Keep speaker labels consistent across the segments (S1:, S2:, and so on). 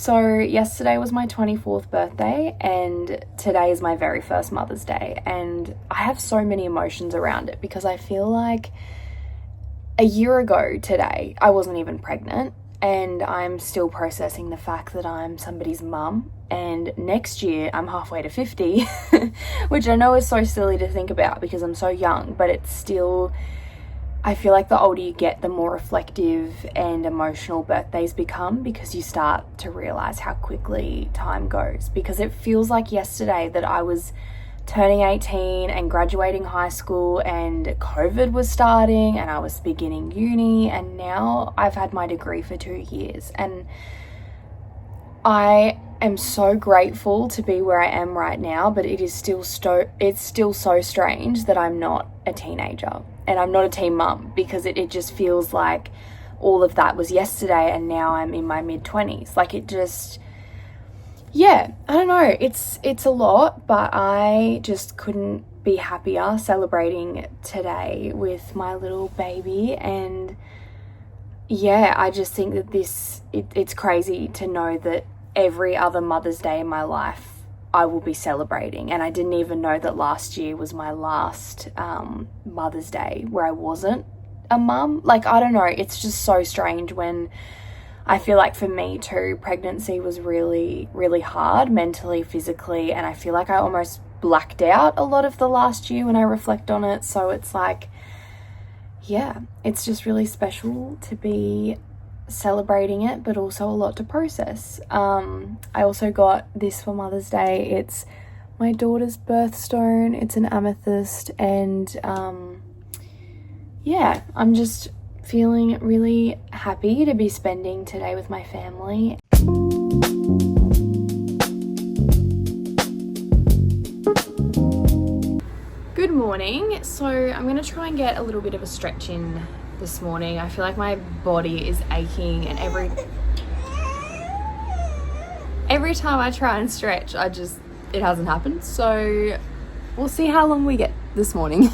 S1: So yesterday was my 24th birthday and today is my very first Mother's Day, and I have so many emotions around it because I feel like a year ago today I wasn't even pregnant, and I'm still processing the fact that I'm somebody's mum, and next year I'm halfway to 50 which I know is so silly to think about because I'm so young, but it's still, I feel like the older you get, the more reflective and emotional birthdays become because you start to realize how quickly time goes. Because it feels like yesterday that I was turning 18 and graduating high school and COVID was starting and I was beginning uni, and now I've had my degree for 2 years, and I am so grateful to be where I am right now, but it's still so strange that I'm not a teenager and I'm not a teen mum, because it just feels like all of that was yesterday and now I'm in my mid-20s. Like, it just, yeah, I don't know, it's a lot, but I just couldn't be happier celebrating today with my little baby. And yeah, I just think that it's crazy to know that every other Mother's Day in my life I will be celebrating, and I didn't even know that last year was my last Mother's Day where I wasn't a mum. Like, I don't know, it's just so strange when I feel like for me too, pregnancy was really, really hard mentally, physically, and I feel like I almost blacked out a lot of the last year when I reflect on it. So it's like, yeah, it's just really special to be celebrating it, but also a lot to process. I also got this for Mother's Day. It's my daughter's birthstone. It's an amethyst, and yeah, I'm just feeling really happy to be spending today with my family. Good morning. So I'm going to try and get a little bit of a stretch in this morning. I feel like my body is aching, and every time I try and stretch, it hasn't happened. So we'll see how long we get this morning.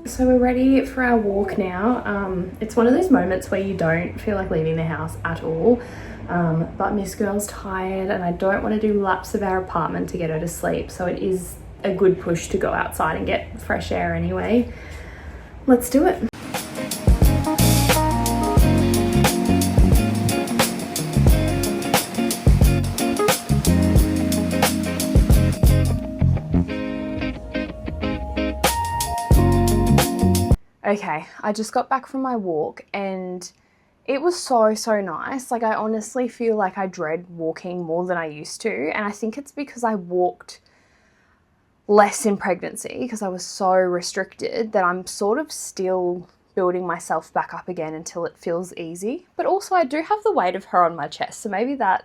S1: So we're ready for our walk now. It's one of those moments where you don't feel like leaving the house at all, but Miss Girl's tired and I don't want to do laps of our apartment to get her to sleep, so it is a good push to go outside and get fresh air anyway. Let's do it. Okay, I just got back from my walk and it was so nice. Like, I honestly feel like I dread walking more than I used to, and I think it's because I walked less in pregnancy because I was so restricted that I'm sort of still building myself back up again until it feels easy. But also I do have the weight of her on my chest, so maybe that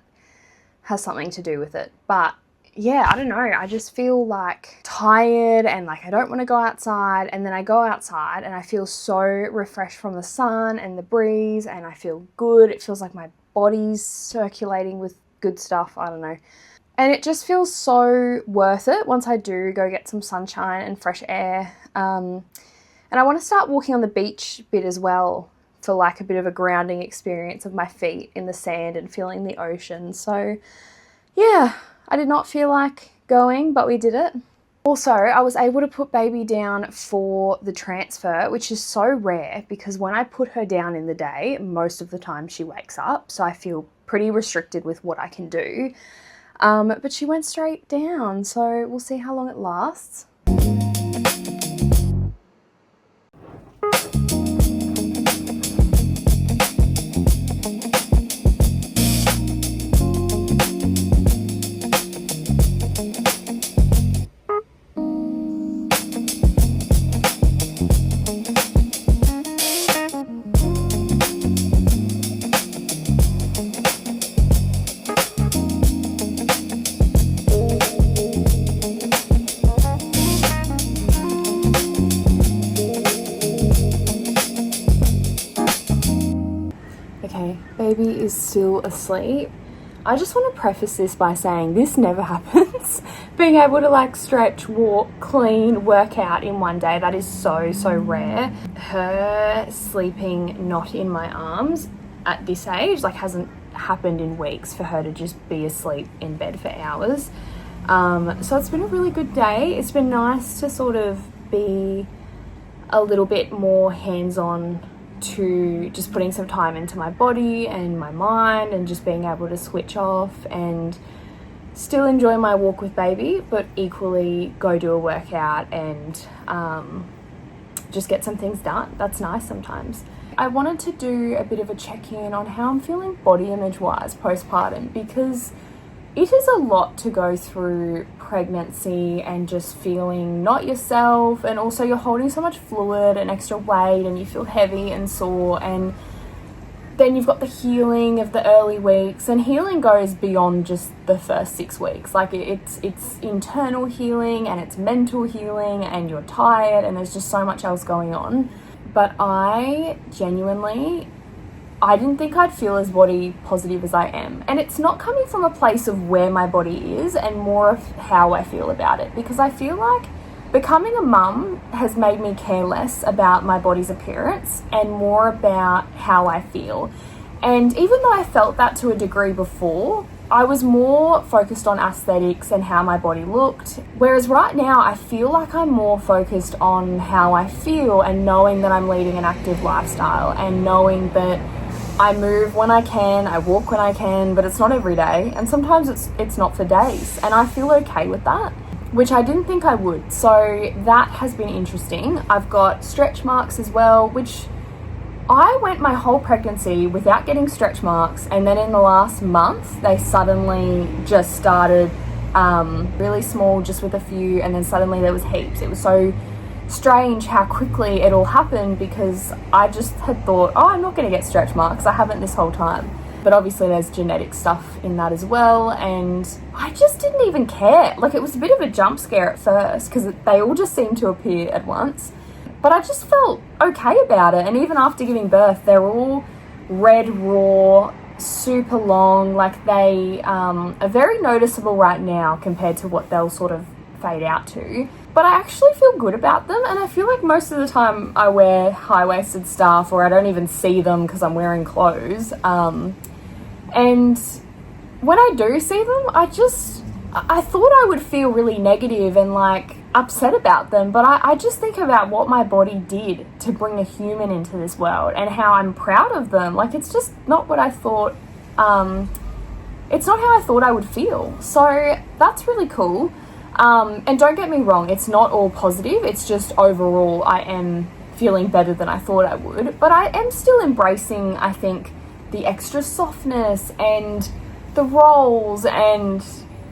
S1: has something to do with it. But yeah, I don't know, I just feel like tired and like I don't want to go outside, and then I go outside and I feel so refreshed from the sun and the breeze, and I feel good. It feels like my body's circulating with good stuff, I don't know. And it just feels so worth it once I do go get some sunshine and fresh air. And I want to start walking on the beach bit as well, for like a bit of a grounding experience of my feet in the sand and feeling the ocean. So yeah, I did not feel like going, but we did it. Also, I was able to put baby down for the transfer, which is so rare because when I put her down in the day, most of the time she wakes up. So I feel pretty restricted with what I can do. But she went straight down, so we'll see how long it lasts. Okay, baby is still asleep. I just want to preface this by saying this never happens. Being able to like stretch, walk, clean, work out in one day, that is so rare. Her sleeping not in my arms at this age like hasn't happened in weeks for her to just be asleep in bed for hours. So it's been a really good day. It's been nice to sort of be a little bit more hands-on to just putting some time into my body and my mind and just being able to switch off and still enjoy my walk with baby, but equally go do a workout and just get some things done. That's nice sometimes. I wanted to do a bit of a check-in on how I'm feeling body image wise postpartum, because it is a lot to go through pregnancy and just feeling not yourself, and also you're holding so much fluid and extra weight and you feel heavy and sore, and then you've got the healing of the early weeks, and healing goes beyond just the first 6 weeks. Like it's internal healing and it's mental healing, and you're tired and there's just so much else going on. But I didn't think I'd feel as body positive as I am. And it's not coming from a place of where my body is and more of how I feel about it. Because I feel like becoming a mum has made me care less about my body's appearance and more about how I feel. And even though I felt that to a degree before, I was more focused on aesthetics and how my body looked. Whereas right now, I feel like I'm more focused on how I feel and knowing that I'm leading an active lifestyle and knowing that I move when I can, I walk when I can, but it's not every day. And sometimes it's not for days. And I feel okay with that, which I didn't think I would. So that has been interesting. I've got stretch marks as well, which I went my whole pregnancy without getting stretch marks. And then in the last month, they suddenly just started really small, just with a few. And then suddenly there was heaps. It was so strange how quickly it all happened, because I just had thought, oh, I'm not going to get stretch marks. I haven't this whole time. But obviously there's genetic stuff in that as well, and I just didn't even care. Like, it was a bit of a jump scare at first because they all just seemed to appear at once. But I just felt okay about it, and even after giving birth, they're all red raw, super long. Like, they are very noticeable right now compared to what they'll sort of fade out to. But I actually feel good about them, and I feel like most of the time I wear high-waisted stuff, or I don't even see them because I'm wearing clothes. And when I do see them, I thought I would feel really negative and like upset about them, but I just think about what my body did to bring a human into this world and how I'm proud of them. Like, it's just not what I thought, it's not how I thought I would feel. So that's really cool. And don't get me wrong, it's not all positive. It's just overall I am feeling better than I thought I would. But I am still embracing, I think, the extra softness and the rolls, and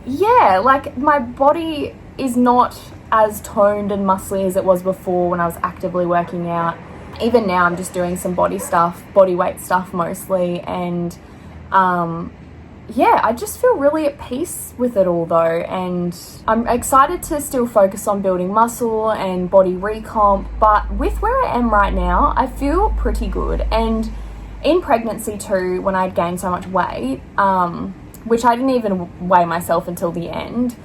S1: yeah, like my body is not as toned and muscly as it was before when I was actively working out. Even now I'm just doing some body stuff, body weight stuff mostly, and yeah, I just feel really at peace with it all though, and I'm excited to still focus on building muscle and body recomp, but with where I am right now, I feel pretty good. And in pregnancy too, when I'd gained so much weight, which I didn't even weigh myself until the end,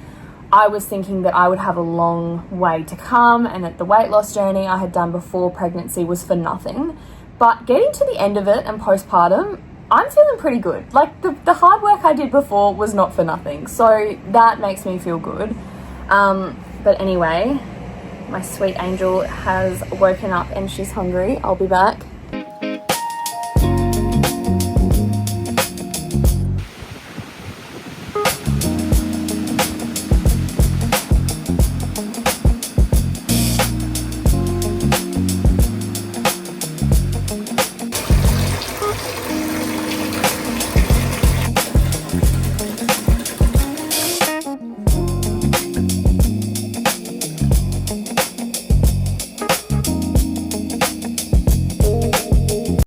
S1: I was thinking that I would have a long way to come and that the weight loss journey I had done before pregnancy was for nothing. But getting to the end of it and postpartum, I'm feeling pretty good. Like, the hard work I did before was not for nothing. So that makes me feel good. But anyway, my sweet angel has woken up and she's hungry. I'll be back.